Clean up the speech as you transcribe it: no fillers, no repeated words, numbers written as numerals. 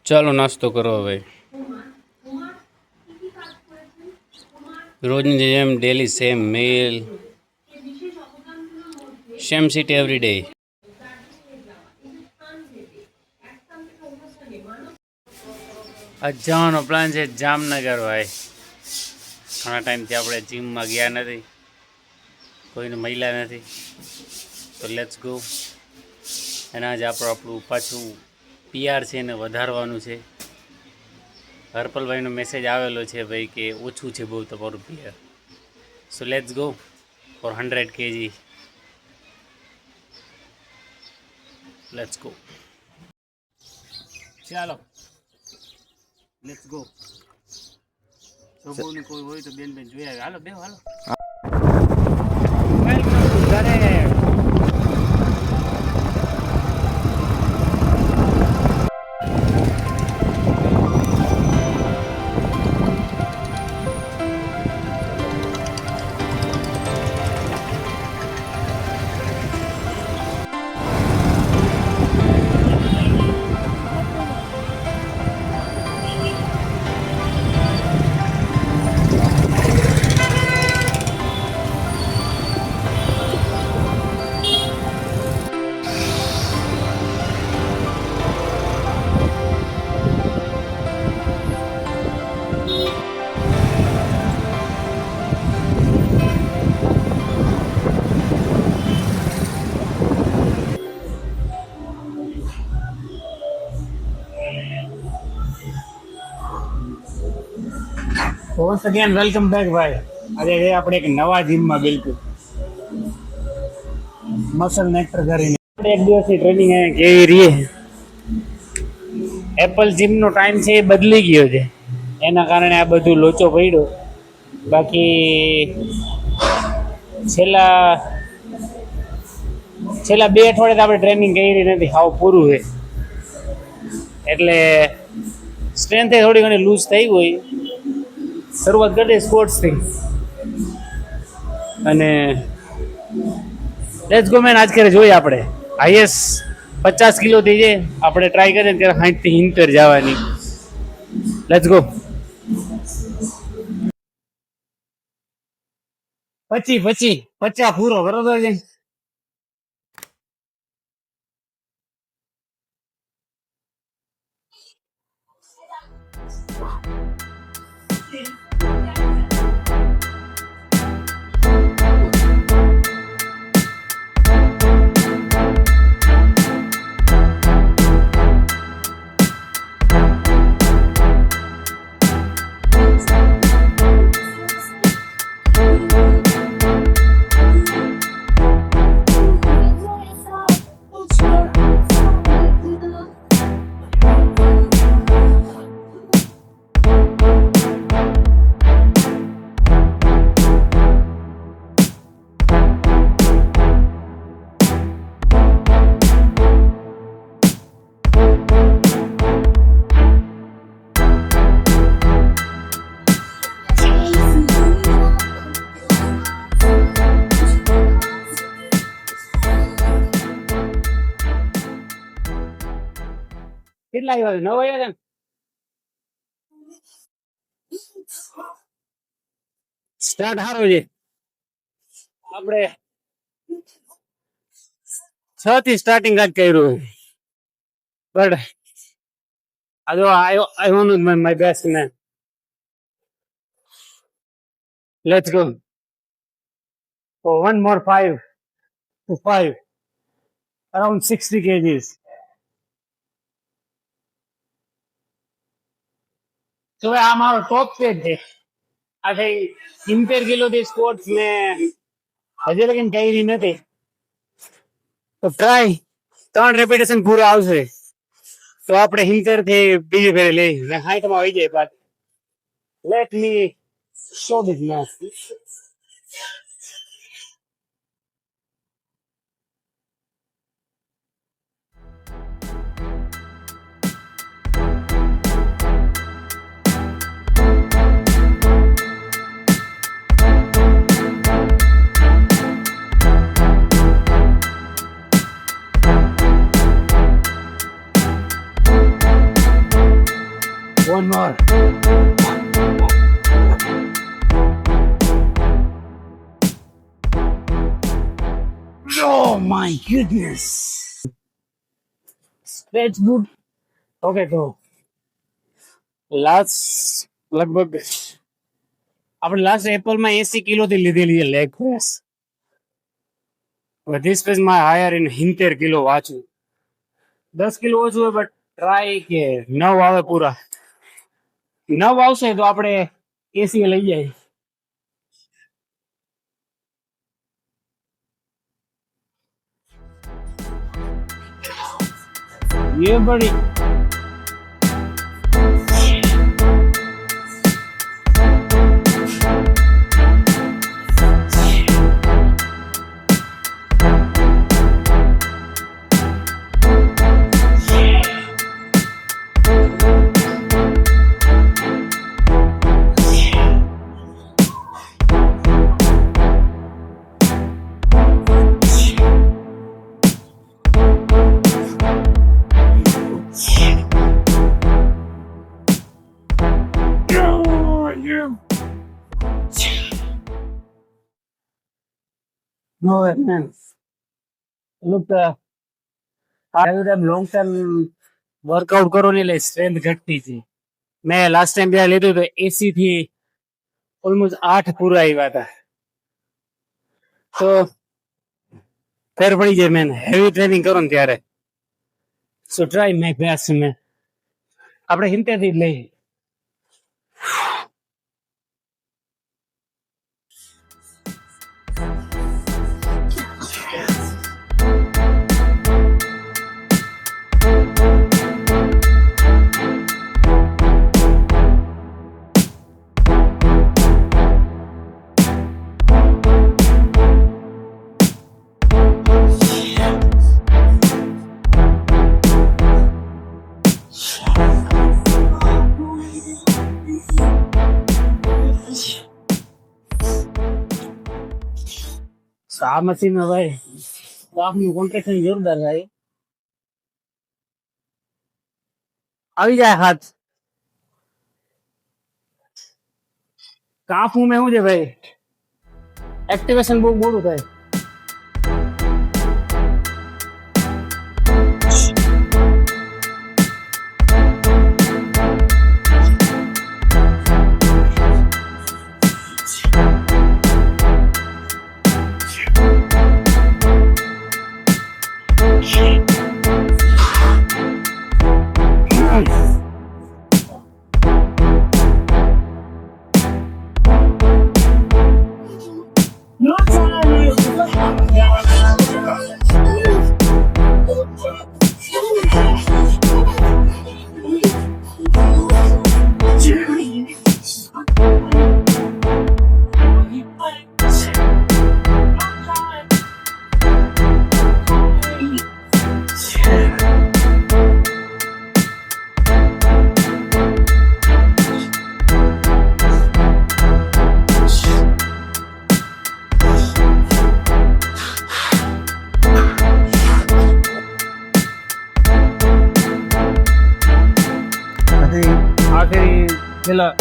ચાલો નાસ્તો કરો હવે. રોજની જેમ ડેલી સેમ મેલ, સેમ સીટ એવરી ડે. આજ જવાનો પ્લાન છે જામનગર ભાઈ. ઘણા ટાઈમથી આપણે જીમમાં ગયા નથી, કોઈને મળ્યા નથી, તો લેટ્સ ગો. અને આજે આપણું પાછું પીઆર છે એને વધારવાનું છે. હર્પલભાઈનો મેસેજ આવેલો છે ભાઈ કે ઓછું છે બહુ તમારું PR. So let's go for 100 kg. Let's go. ચાલો લેટ્સ ગો. સોબોને કોઈ હોય તો બેન જોઈ આવે. હાલો બે હાલો. વન્સ અગેન વેલકમ બેક ભાઈ. આજે આપણે એક નવા જીમમાં બિલકુલ મસલ નેક્ટર કરીને આપણે એક દિવસની ટ્રેનિંગ કેવી રહી. એપલ જીમનો ટાઈમ છે એ બદલી ગયો છે, એના કારણે આ બધું લોચો પડ્યો. બાકી છેલ્લા 2 અઠવાડિયે આપણે ટ્રેનિંગ કરી નથી, હાવ પૂરું છે. એટલે સ્ટ્રેન્થ થોડી ઘણી લૂઝ થઈ હોય. શરૂઆત કરી દે સ્પોર્ટ્સથી અને લેટ્સ ગો મેન. આજ કરે જોઈએ આપણે હાઈએસ્ટ 50 કિલોથી છે, આપણે ટ્રાય કરીએ ત્યારે 60 થી 70 જવાની. Let's go. 50 પૂરો બરોબર છે. કેટલા આવ્યા? 9 આવ્યા છે. સ્ટાર્ટ સારો છે. આપણે 6 થી સ્ટાર્ટિંગ આજ કર્યું, but I want my best man. Let's go. So one more 5 to 5, around 60 kgs. તો આ મારો ટોપ પેજ છે. આ થઈ 70 કિલોથી સ્પોર્ટ્સ ને હજી લગીને કરી નથી, તો ટ્રાય 3 રેપિટેશન પૂરો આવશે તો આપણે 70 થી બીજી ફેરે લઈ 60 માં આવી જાય. પાછું let me show this match. One more. Oh my goodness. That's good. Okay, તો લાસ્ટ લગભગ આપણે લાસ્ટ એપલમાં 80 કિલોથી લીધેલી છે લેગ પ્રેસ. ધીસ પેજ માં હાયર ઇન 70 કિલો વાંચું. 10 કિલો ઓછું હોય બટ ટ્રાય કે 9 આવે પૂરા. 9 આવશે તો આપણે 80 લઈ જાય. ये बड़ी no man. Look, long term workout કરો ને એટલે સ્ટ્રેન્થ ઘટતી છે. મેં લાસ્ટ ટાઈમ જ્યારે લીધું તો 80 થી ઓલમોસ્ટ 8 પૂરા આવ્યા હતા. તો ફેર પડી જાય મેન હેવી ટ્રેનિંગ કરો ને ત્યારે. સો ટ્રાય મેક બેસ્ટ મેન. આપણે 70 થી જ લઈએ. આ મશીનમાં ભાઈ આપનું કોન્ટ્રેક્શન જોરદાર થાય. આવી જાય હાથ. કાપું મેં શું છે ભાઈ એક્ટિવેશન બહુ મોડું થાય. આખરી પેલા